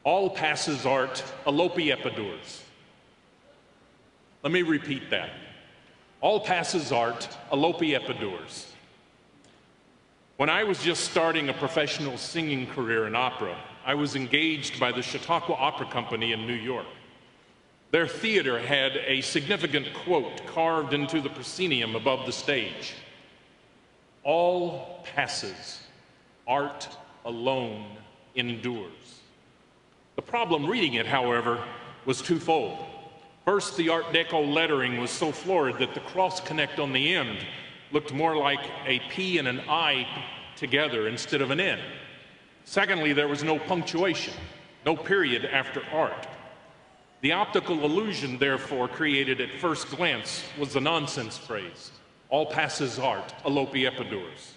All passes art, alope epidurs. Let me repeat that. All passes art, alope epidurs. When I was just starting a professional singing career in opera, I was engaged by the Chautauqua Opera Company in New York. Their theater had a significant quote carved into the proscenium above the stage. All passes, art alone endures. The problem reading it, however, was twofold. First, the Art Deco lettering was so florid that the cross connect on the end looked more like a P and an I together instead of an N. Secondly, there was no punctuation, no period after art. The optical illusion, therefore, created at first glance was the nonsense phrase, all passes art, alope epidurs.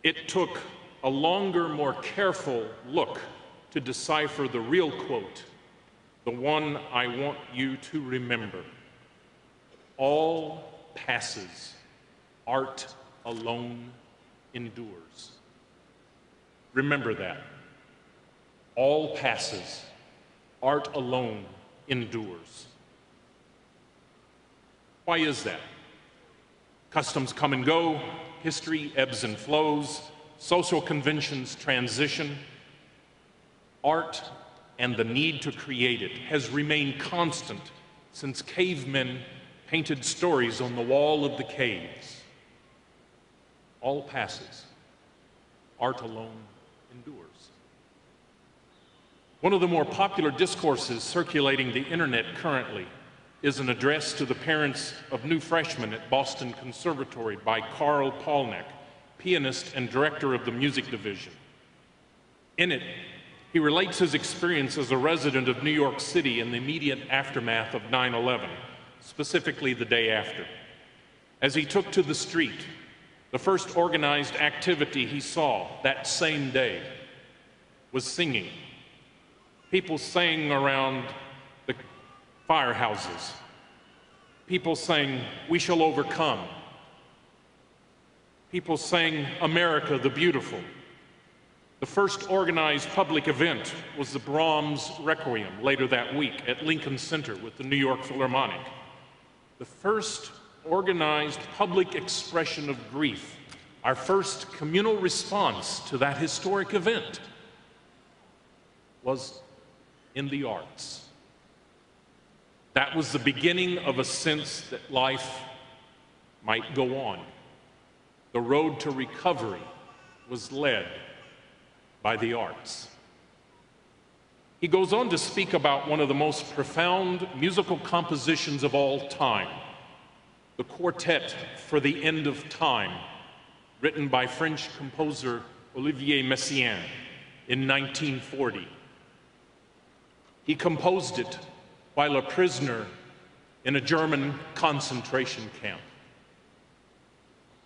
It took a longer, more careful look to decipher the real quote, the one I want you to remember. All passes, art alone endures. Remember that. All passes, art alone endures. Why is that? Customs come and go, history ebbs and flows, social conventions transition. Art and the need to create it has remained constant since cavemen painted stories on the wall of the caves. All passes, art alone endures. One of the more popular discourses circulating the internet currently is an address to the parents of new freshmen at Boston Conservatory by Carl Palnick, pianist and director of the music division. In it, he relates his experience as a resident of New York City in the immediate aftermath of 9/11, specifically the day after. As he took to the street, the first organized activity he saw that same day was singing. People sang around the firehouses. People sang, "We shall overcome." People sang, "America the Beautiful." The first organized public event was the Brahms Requiem later that week at Lincoln Center with the New York Philharmonic. The first organized public expression of grief, our first communal response to that historic event, was in the arts. That was the beginning of a sense that life might go on. The road to recovery was led by the arts. He goes on to speak about one of the most profound musical compositions of all time, the Quartet for the End of Time, written by French composer Olivier Messiaen in 1940. He composed it while a prisoner in a German concentration camp.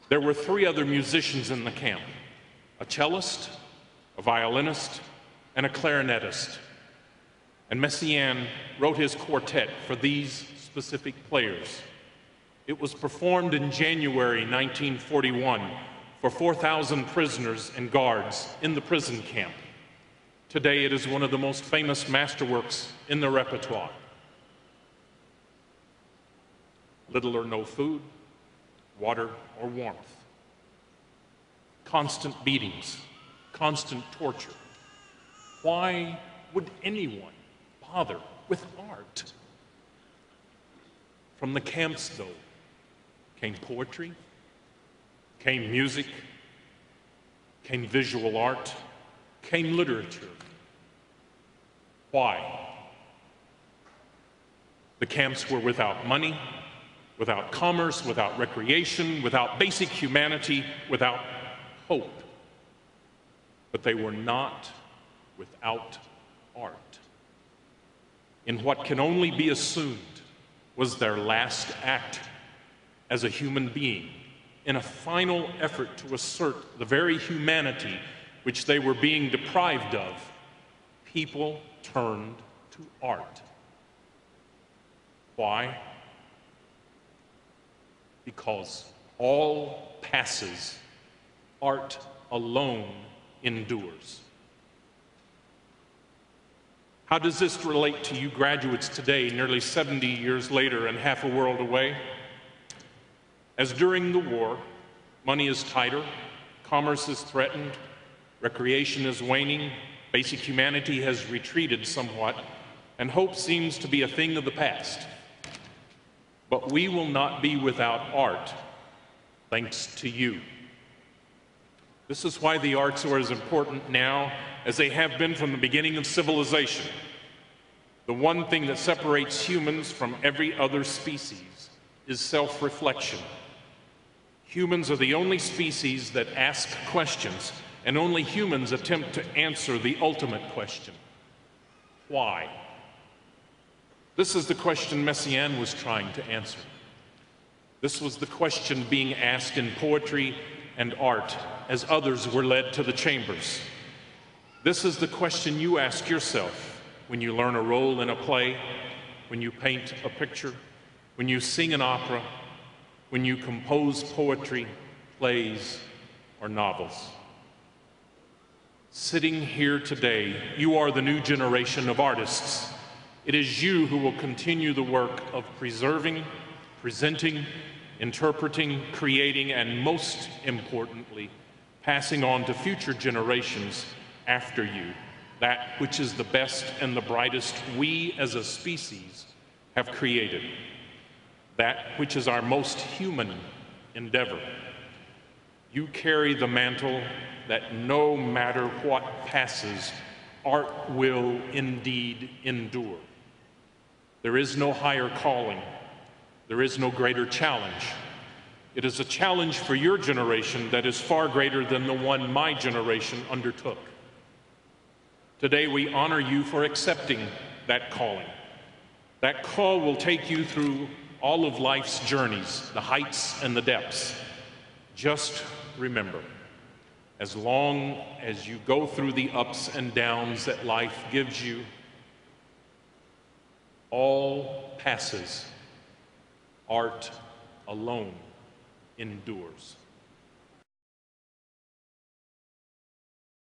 There were 3 other musicians in the camp, a cellist, a violinist, and a clarinetist. And Messiaen wrote his quartet for these specific players. It was performed in January 1941 for 4,000 prisoners and guards in the prison camp. Today it is one of the most famous masterworks in the repertoire. Little or no food, water or warmth. Constant beatings, constant torture. Why would anyone bother with art? From the camps, though, came poetry, came music, came visual art, came literature. Why? The camps were without money, without commerce, without recreation, without basic humanity, without hope. But they were not without art. In what can only be assumed was their last act as a human being, in a final effort to assert the very humanity which they were being deprived of, people turned to art. Why? Because all passes, art alone endures. How does this relate to you graduates today, nearly 70 years later and half a world away? As during the war, money is tighter, commerce is threatened, recreation is waning, basic humanity has retreated somewhat, and hope seems to be a thing of the past. But we will not be without art, thanks to you. This is why the arts are as important now as they have been from the beginning of civilization. The one thing that separates humans from every other species is self-reflection. Humans are the only species that ask questions, and only humans attempt to answer the ultimate question: why? This is the question Messiaen was trying to answer. This was the question being asked in poetry and art as others were led to the chambers. This is the question you ask yourself when you learn a role in a play, when you paint a picture, when you sing an opera, when you compose poetry, plays, or novels. Sitting here today, you are the new generation of artists. It is you who will continue the work of preserving, presenting, interpreting, creating, and most importantly, passing on to future generations after you that which is the best and the brightest we as a species have created, that which is our most human endeavor. You carry the mantle that no matter what passes, art will indeed endure. There is no higher calling. There is no greater challenge. It is a challenge for your generation that is far greater than the one my generation undertook. Today we honor you for accepting that calling. That call will take you through all of life's journeys, the heights and the depths. Just remember, as long as you go through the ups and downs that life gives you, all passes. Art alone endures.